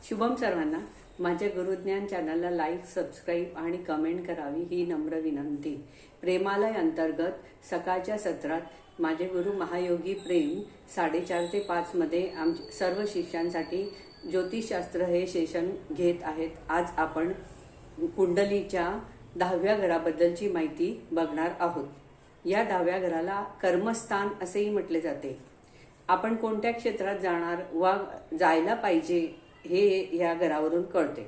शुभम सर्वांना. माझ्या गुरुज्ञान चॅनलला लाईक, सबस्क्राईब आणि कमेंट करावी ही नम्र विनंती. प्रेमालय अंतर्गत सकाळच्या सत्रात माझे गुरु महायोगी प्रेम 4:30 ते 5 मध्ये सर्व शिष्यांसाठी ज्योतिषशास्त्र हे सेशन घेत आहेत. आज आपण कुंडलीच्या 10व्या घराबद्दलची माहिती बघणार आहोत. या 10व्या घराला कर्मस्थान असेही म्हटले जाते. आपण कोणत्या क्षेत्रात जाणार वा जायला पाहिजे हे या घरावरून कळते.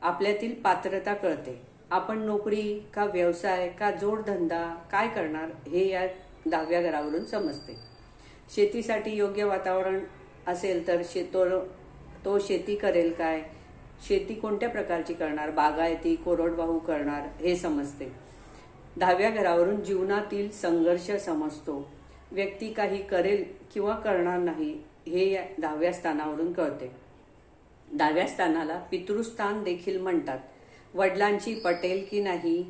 आपल्यातील पात्रता कळते. आपण नोकरी का व्यवसाय का जोडधंदा काय करणार हे या 10व्या घरावरून समजते. शेतीसाठी योग्य वातावरण असेल तर तो शेती करेल काय, शेती कोणत्या प्रकारची करणार, बागायती कोरडवाहू करणार हे समजते. 10व्या घरावरून जीवनातील संघर्ष समजतो. व्यक्ती काही करेल किंवा करणार नाही हे या 10व्या स्थानावरून कळते. 10व्या स्थानाला पितृस्थान देखील म्हणतात. वडिलांची पटेल की नाही,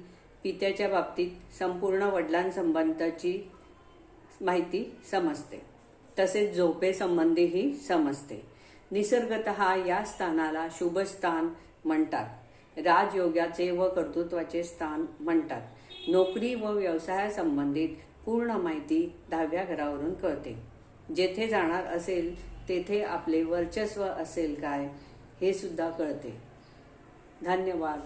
पित्याच्या बाबतीत संपूर्ण वडिलांसंबंधाची माहिती समजते. तसेच झोपेसंबंधीही समजते. निसर्गतः या स्थानाला शुभस्थान म्हणतात. राजयोगाचे व कर्तृत्वाचे स्थान म्हणतात. नोकरी व व्यवसायासंबंधित पूर्ण माहिती 10व्या घरावरून कळते. जेथे जाणार असेल तेथे आपले वर्चस्व असेल काय हे सुद्धा कळते. धन्यवाद.